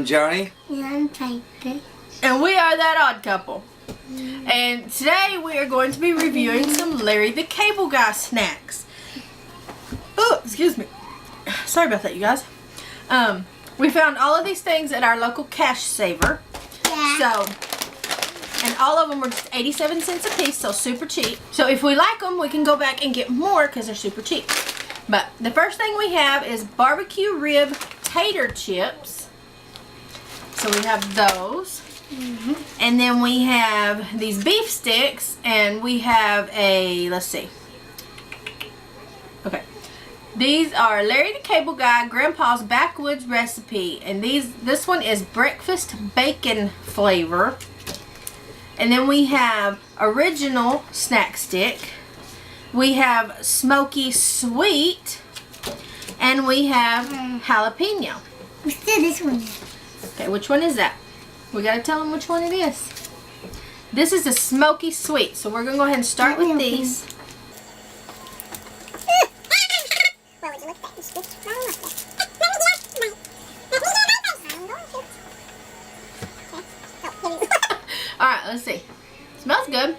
Johnny. And I'm Piper. And we are That Odd Couple. And today we are going to be reviewing some Larry the Cable Guy snacks. Oh, excuse me. Sorry about that, you guys. We found all of these things at our local Cash Saver. Yeah. So, and all of them were just 87 cents a piece, so super cheap. So if we like them, we can go back and get more because they're super cheap. But the first thing we have is barbecue rib tater chips. So we have those. And then we have these beef sticks, and we have a, let's see. Okay. These are Larry the Cable Guy Grandpa's Backwoods recipe, and this one is breakfast bacon flavor. And then we have original snack stick. We have smoky sweet, and we have jalapeno. Let's do this one. Okay, which one is that? We gotta tell them which one it is. This is a smoky sweet, so we're gonna go ahead and start with these. Alright, let's see. Smells good.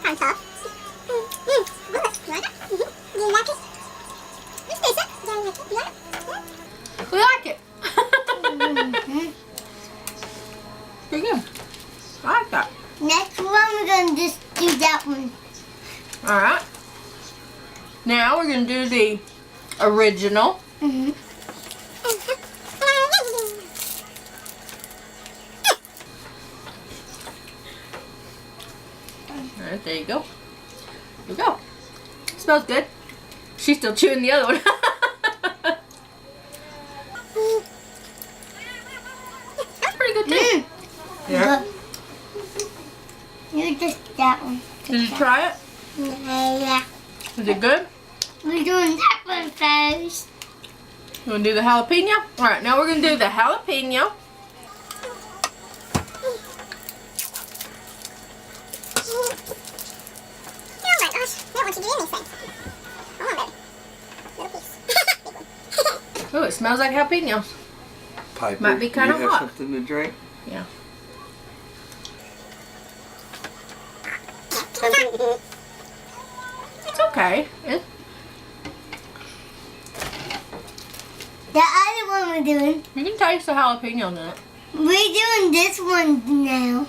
Kind of tough. Do you like it? Let's taste it. Do you like it? Yeah. We like it. Pretty good. I like that. Next one, we're going to just do that one. Alright. Now we're going to do the original. Alright, there you go. There you go. Smells good. She's still chewing the other one. Pretty good too. Yeah. You just that one. Did you try it? Yeah. Is it good? We're doing that one first. You want to do the jalapeno? Alright, now we're going to do the jalapeno. Oh my gosh, I don't want you to do anything. I want it. Little piece. Oh, it smells like jalapenos. Piper, Might be kinda do you hot. have something to drink? Yeah. It's okay. The other one we're doing. You can taste the jalapeno in it. We're doing this one now.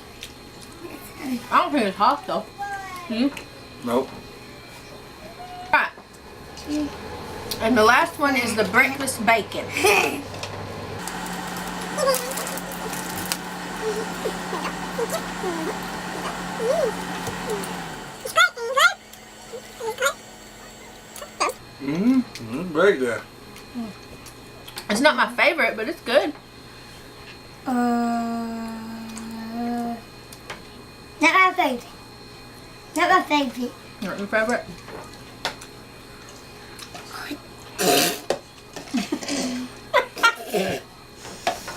I don't think it's hot though. You? Nope. Alright. And the last one is the breakfast bacon. Very good. It's not my favorite, but it's good. Not my favorite. Not my favorite. Not your favorite?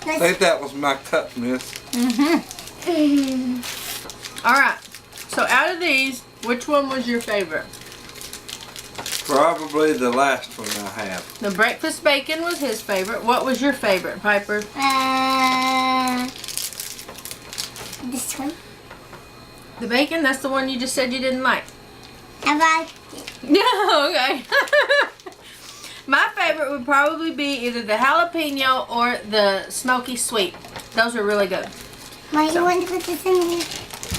I think that was my cup, miss. Alright. So out of these, which one was your favorite? Probably the last one I have. The breakfast bacon was his favorite. What was your favorite, Piper? This one. The bacon? That's the one you just said you didn't like. I like it. No, okay. My favorite would probably be either the jalapeno or the smoky sweet. Those are really good. Why do you want to put this in here?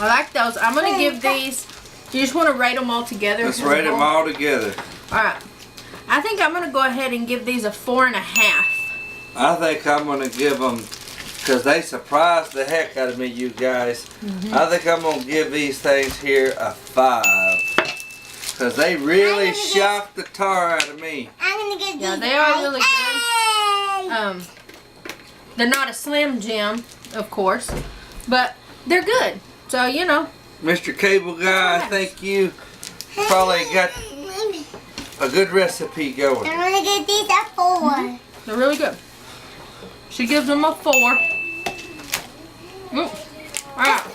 I like those. I'm going to give these, you just want to rate them all together? Let's rate them all together. Alright. I think I'm going to go ahead and give these a 4.5. I think I'm going to give them, because they surprised the heck out of me, you guys. I think I'm going to give these things here a 5. Because they really shocked the tar out of me. I'm going to give these. Yeah, they are really good. good. They're not a Slim Jim, of course, but they're good. So, you know. Mr. Cable Guy, I think you probably got a good recipe going. I'm going to give these a 4. They're really good. She gives them a 4. Alright.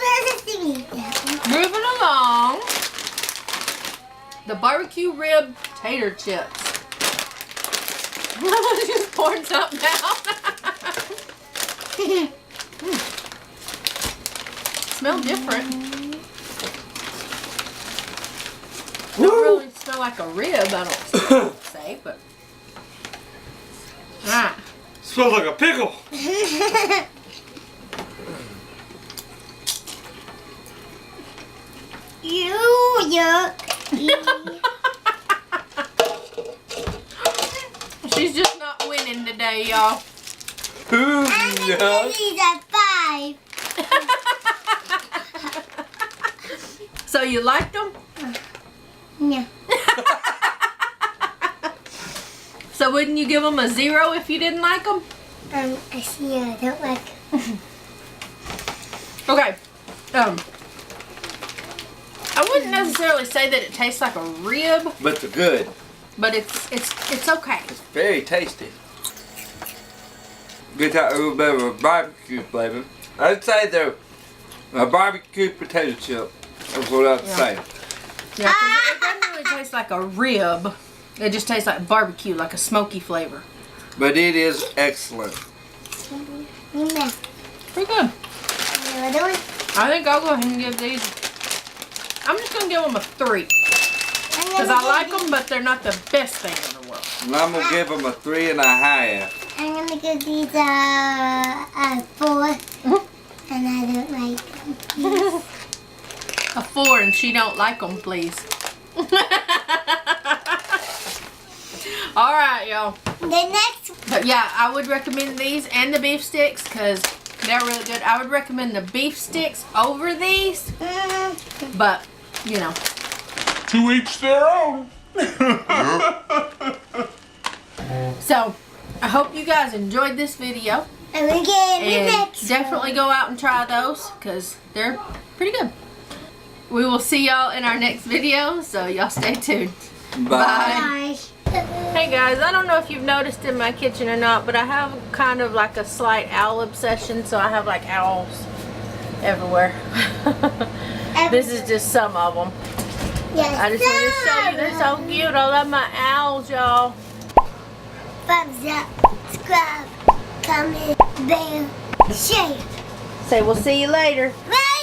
Moving along. The barbecue rib tater chips. pouring something out. Smell different. Don't really smell like a rib, I don't say, but. Alright. Smells like a pickle. Yuck. She's just not winning today, y'all. Ooh, I'm gonna yeah. give these a 5. So you liked them? No. So wouldn't you give them a 0 if you didn't like them? I see. I don't like. Okay. I wouldn't necessarily say that it tastes like a rib, But they're good. but it's okay. It's very tasty. Get that a little bit of a barbecue flavor. I'd say they're a barbecue potato chip. That's what I'd say. Yeah, 'cause it doesn't really taste like a rib. It just tastes like barbecue, like a smoky flavor. But it is excellent. Yeah. Pretty good. Another one. I think I'll go ahead and give these. I'm just gonna give them a 3 because I like them, but they're not the best thing in the world. And I'm gonna give them a 3.5. I'm gonna give these a 4. And I don't like them. A 4, and she don't like them, please. All right, y'all. The next. But yeah, I would recommend these and the beef sticks because they're really good. I would recommend the beef sticks over these, but you know. To each their own. So I hope you guys enjoyed this video, I'm gonna get the and next. definitely go out and try those because they're pretty good. We will see y'all in our next video, so y'all stay tuned. Bye. Bye. Hey guys, I don't know if you've noticed in my kitchen or not, but I have kind of like a slight owl obsession, so I have like owls everywhere. This is just some of them. Yes, I just wanted to show you, they're so cute. I love my owls, y'all. Thumbs up, subscribe, comment, bell, share. Say we'll see you later. Bye.